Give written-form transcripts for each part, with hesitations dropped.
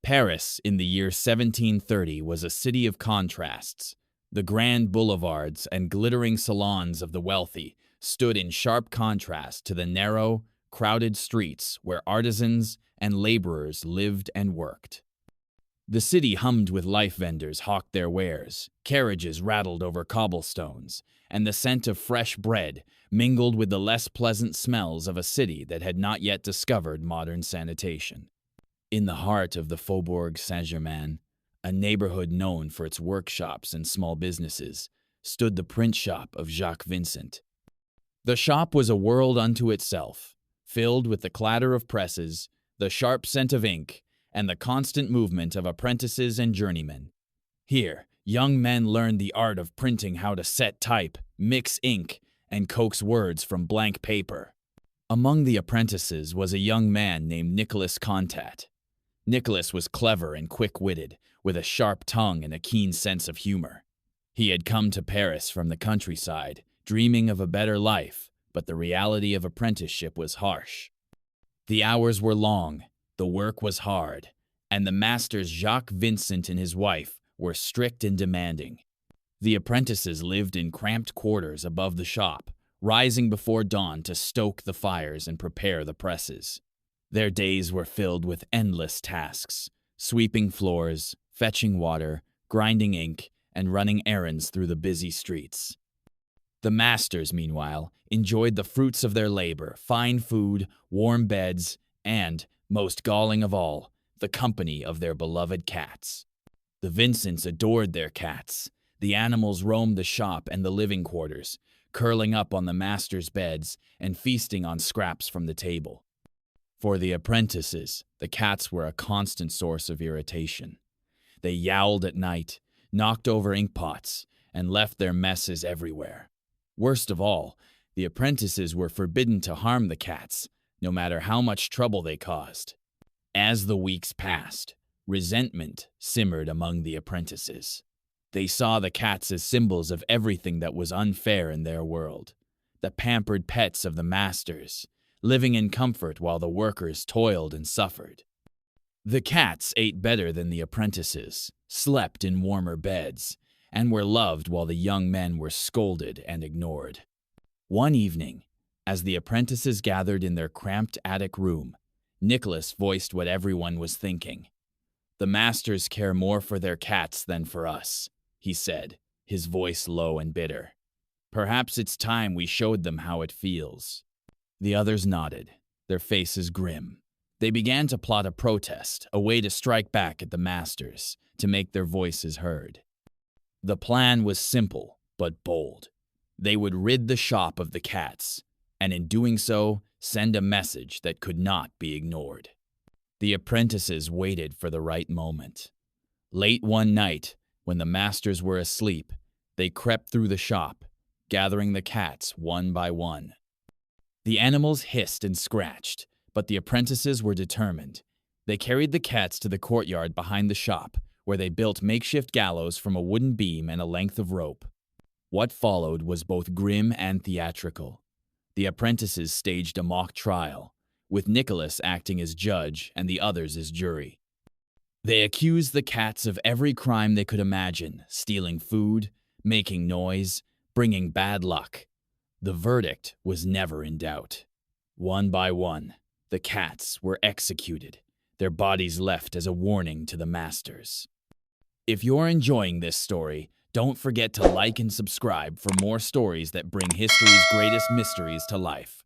Paris in the year 1730 was a city of contrasts. The grand boulevards and glittering salons of the wealthy stood in sharp contrast to the narrow, crowded streets where artisans and laborers lived and worked. The city hummed with life vendors hawked their wares, carriages rattled over cobblestones, and the scent of fresh bread mingled with the less pleasant smells of a city that had not yet discovered modern sanitation. In the heart of the Faubourg Saint-Germain, a neighborhood known for its workshops and small businesses, stood the print shop of Jacques Vincent. The shop was a world unto itself, filled with the clatter of presses, the sharp scent of ink, and the constant movement of apprentices and journeymen. Here, young men learned the art of printing, how to set type, mix ink, and coax words from blank paper. Among the apprentices was a young man named Nicolas Contat. Nicolas was clever and quick-witted, with a sharp tongue and a keen sense of humor. He had come to Paris from the countryside, dreaming of a better life, but the reality of apprenticeship was harsh. The hours were long, the work was hard, and the masters Jacques Vincent and his wife were strict and demanding. The apprentices lived in cramped quarters above the shop, rising before dawn to stoke the fires and prepare the presses. Their days were filled with endless tasks, sweeping floors, fetching water, grinding ink, and running errands through the busy streets. The masters, meanwhile, enjoyed the fruits of their labor, fine food, warm beds, and, most galling of all, the company of their beloved cats. The Vincents adored their cats. The animals roamed the shop and the living quarters, curling up on the masters' beds and feasting on scraps from the table. For the apprentices, the cats were a constant source of irritation. They yowled at night, knocked over inkpots, and left their messes everywhere. Worst of all, the apprentices were forbidden to harm the cats, no matter how much trouble they caused. As the weeks passed, resentment simmered among the apprentices. They saw the cats as symbols of everything that was unfair in their world, the pampered pets of the masters, living in comfort while the workers toiled and suffered. The cats ate better than the apprentices, slept in warmer beds, and were loved while the young men were scolded and ignored. One evening, as the apprentices gathered in their cramped attic room, Nicholas voiced what everyone was thinking. "The masters care more for their cats than for us," he said, his voice low and bitter. "Perhaps it's time we showed them how it feels." The others nodded, their faces grim. They began to plot a protest, a way to strike back at the masters, to make their voices heard. The plan was simple, but bold. They would rid the shop of the cats, and in doing so, send a message that could not be ignored. The apprentices waited for the right moment. Late one night, when the masters were asleep, they crept through the shop, gathering the cats one by one. The animals hissed and scratched, but the apprentices were determined. They carried the cats to the courtyard behind the shop, where they built makeshift gallows from a wooden beam and a length of rope. What followed was both grim and theatrical. The apprentices staged a mock trial, with Nicholas acting as judge and the others as jury. They accused the cats of every crime they could imagine: stealing food, making noise, bringing bad luck. The verdict was never in doubt. One by one, the cats were executed, their bodies left as a warning to the masters. If you're enjoying this story, don't forget to like and subscribe for more stories that bring history's greatest mysteries to life.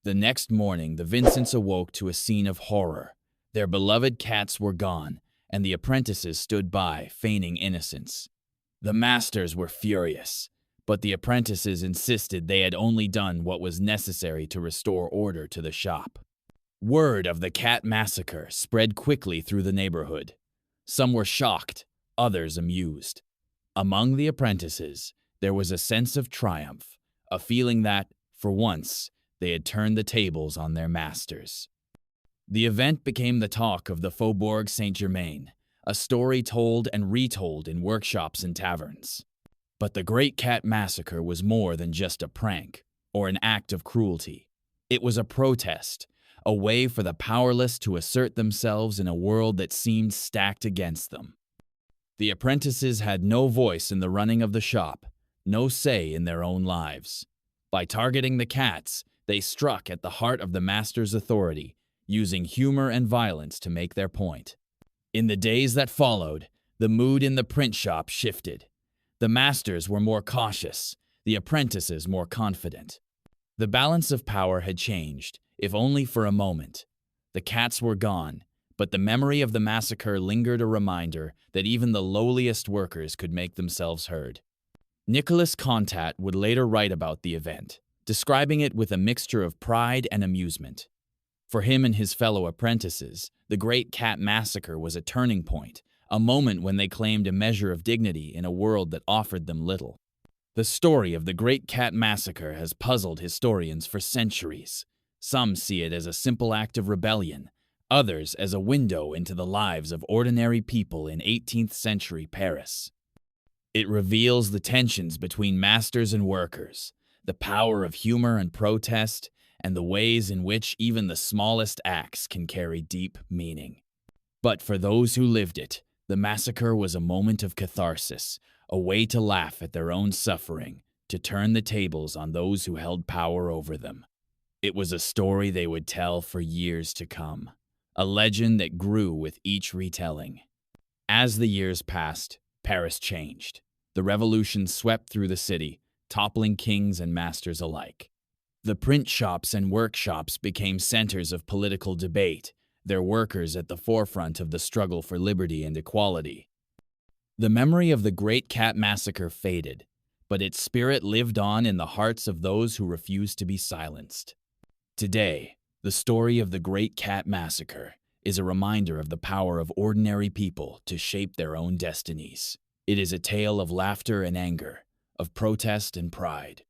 The next morning, the Vincents awoke to a scene of horror. Their beloved cats were gone, and the apprentices stood by, feigning innocence. The masters were furious, but the apprentices insisted they had only done what was necessary to restore order to the shop. Word of the Cat Massacre spread quickly through the neighborhood. Some were shocked, others amused. Among the apprentices, there was a sense of triumph, a feeling that, for once, they had turned the tables on their masters. The event became the talk of the Faubourg Saint-Germain, a story told and retold in workshops and taverns. But the Great Cat Massacre was more than just a prank or an act of cruelty. It was a protest, a way for the powerless to assert themselves in a world that seemed stacked against them. The apprentices had no voice in the running of the shop, no say in their own lives. By targeting the cats, they struck at the heart of the master's authority, using humor and violence to make their point. In the days that followed, the mood in the print shop shifted. The masters were more cautious, the apprentices more confident. The balance of power had changed, if only for a moment. The cats were gone, but the memory of the massacre lingered, a reminder that even the lowliest workers could make themselves heard. Nicholas Contat would later write about the event, describing it with a mixture of pride and amusement. For him and his fellow apprentices, the Great Cat Massacre was a turning point, a moment when they claimed a measure of dignity in a world that offered them little. The story of the Great Cat Massacre has puzzled historians for centuries. Some see it as a simple act of rebellion, others as a window into the lives of ordinary people in 18th century Paris. It reveals the tensions between masters and workers, the power of humor and protest, and the ways in which even the smallest acts can carry deep meaning. But for those who lived it, the massacre was a moment of catharsis, a way to laugh at their own suffering, to turn the tables on those who held power over them. It was a story they would tell for years to come, a legend that grew with each retelling. As the years passed, Paris changed. The revolution swept through the city, toppling kings and masters alike. The print shops and workshops became centers of political debate, their workers at the forefront of the struggle for liberty and equality. The memory of the Great Cat Massacre faded, but its spirit lived on in the hearts of those who refused to be silenced. Today, the story of the Great Cat Massacre is a reminder of the power of ordinary people to shape their own destinies. It is a tale of laughter and anger, of protest and pride.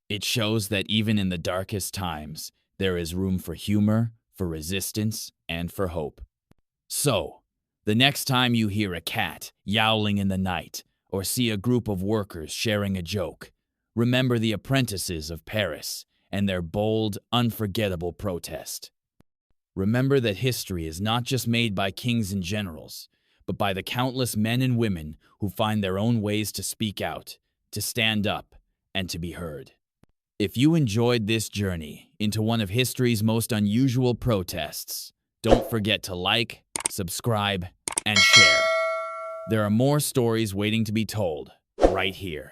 It shows that even in the darkest times, there is room for humor, for resistance, and for hope. So, the next time you hear a cat yowling in the night or see a group of workers sharing a joke, remember the apprentices of Paris and their bold, unforgettable protest. Remember that history is not just made by kings and generals, but by the countless men and women who find their own ways to speak out, to stand up, and to be heard. If you enjoyed this journey into one of history's most unusual protests, don't forget to like, subscribe, and share. There are more stories waiting to be told right here.